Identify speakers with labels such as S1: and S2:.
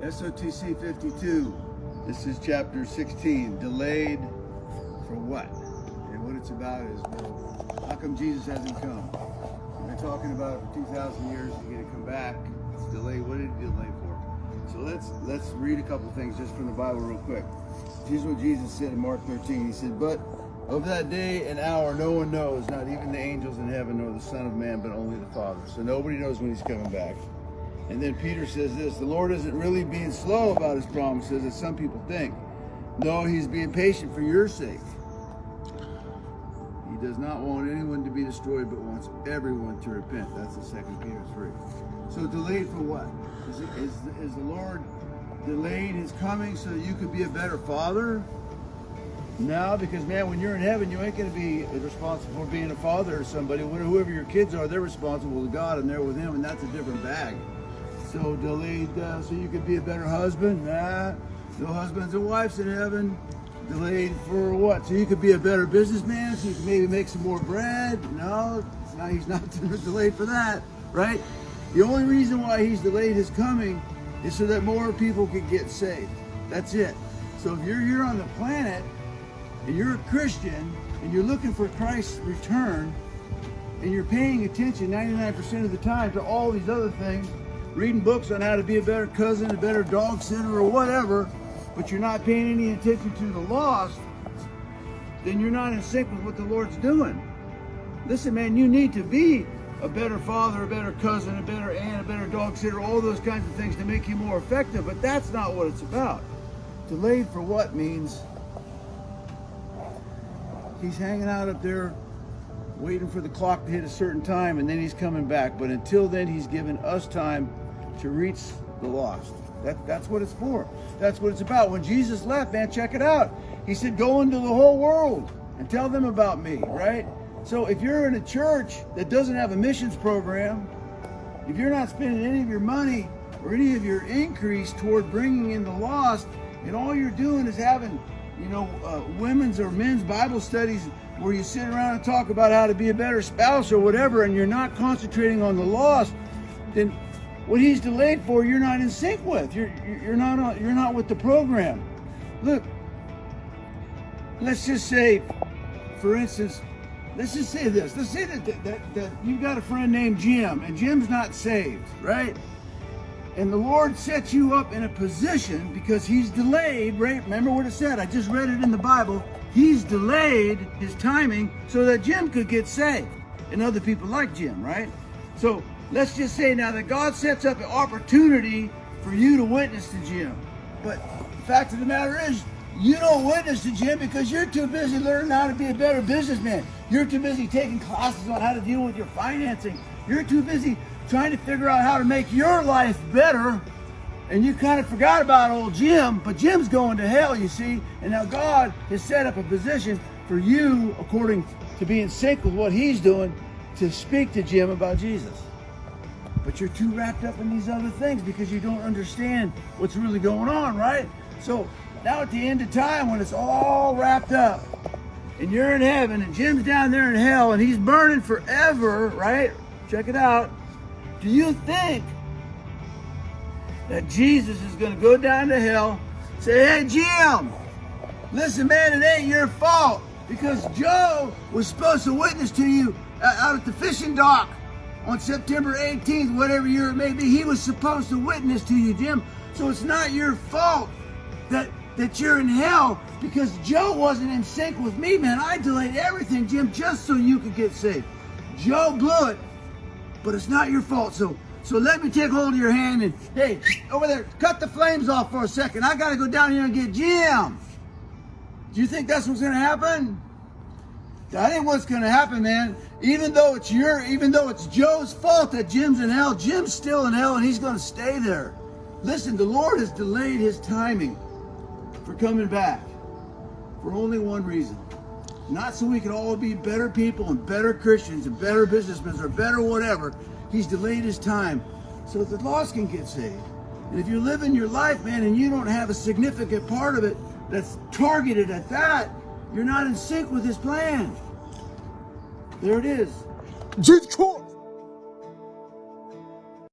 S1: SOTC 52. This is chapter 16. Delayed for what? And what it's about is, well, how come Jesus hasn't come? We've been talking about it for 2,000 years. He's going to come back. It's delayed. What did he delay for? So let's read a couple things just from the Bible real quick. Here's what Jesus said in Mark 13. He said, "But of that day and hour no one knows, not even the angels in heaven nor the Son of Man, but only the Father." So nobody knows when he's coming back. And then Peter says this: the Lord isn't really being slow about his promises, as some people think. No, he's being patient for your sake. He does not want anyone to be destroyed, but wants everyone to repent. That's the 2 Peter 3. So delayed for what? Is the Lord delayed his coming so that you could be a better father? No, because man, when you're in heaven, you ain't going to be responsible for being a father or somebody. Whoever your kids are, they're responsible to God, and they're with him, and that's a different bag. So delayed so you could be a better husband? Nah, no husbands and wives in heaven. Delayed for what? So you could be a better businessman, so you could maybe make some more bread? No, he's not delayed for that, right? The only reason why he's delayed his coming is so that more people could get saved. That's it. So if you're here on the planet and you're a Christian and you're looking for Christ's return and you're paying attention 99% of the time to all these other things, reading books on how to be a better cousin, a better dog sitter, or whatever, but you're not paying any attention to the lost, then you're not in sync with what the Lord's doing. Listen, man, you need to be a better father, a better cousin, a better aunt, a better dog sitter, all those kinds of things to make you more effective, but that's not what it's about. Delayed for what means he's hanging out up there waiting for the clock to hit a certain time, and then he's coming back. But until then, he's given us time to reach the lost. That's what it's for. That's what it's about. When Jesus left, man, check it out. He said, go into the whole world and tell them about me, right? So if you're in a church that doesn't have a missions program, if you're not spending any of your money or any of your increase toward bringing in the lost, and all you're doing is having, women's or men's Bible studies where you sit around and talk about how to be a better spouse or whatever, and you're not concentrating on the lost, then what he's delayed for, you're not in sync with. You're not with the program. Look, let's just say, for instance, let's just say this. Let's say that you've got a friend named Jim, and Jim's not saved, right? And the Lord sets you up in a position because he's delayed, right? Remember what it said? I just read it in the Bible. He's delayed his timing so that Jim could get saved. And other people like Jim, right? So let's just say now that God sets up an opportunity for you to witness to Jim. But the fact of the matter is, you don't witness to Jim because you're too busy learning how to be a better businessman. You're too busy taking classes on how to deal with your financing. You're too busy trying to figure out how to make your life better. And you kind of forgot about old Jim, but Jim's going to hell, you see. And now God has set up a position for you, according to be in sync with what he's doing, to speak to Jim about Jesus. But you're too wrapped up in these other things because you don't understand what's really going on, right? So now at the end of time, when it's all wrapped up, and you're in heaven, and Jim's down there in hell, and he's burning forever, right? Check it out. Do you think that Jesus is going to go down to hell, say, hey, Jim, listen, man, it ain't your fault because Joe was supposed to witness to you out at the fishing dock on September 18th, whatever year it may be. He was supposed to witness to you, Jim. So it's not your fault that you're in hell because Joe wasn't in sync with me, man. I delayed everything, Jim, just so you could get saved. Joe blew it, but it's not your fault. So let me take hold of your hand and, hey, over there, cut the flames off for a second. I got to go down here and get Jim. Do you think that's what's going to happen? That ain't what's going to happen, man. Even though it's Joe's fault that Jim's in hell, Jim's still in hell and he's going to stay there. Listen, the Lord has delayed his timing for coming back for only one reason. Not so we can all be better people and better Christians and better businessmen or better whatever. He's delayed his time so that the lost can get saved. And if you're living your life, man, and you don't have a significant part of it that's targeted at that, you're not in sync with his plan. There it is.
S2: Jesus Christ.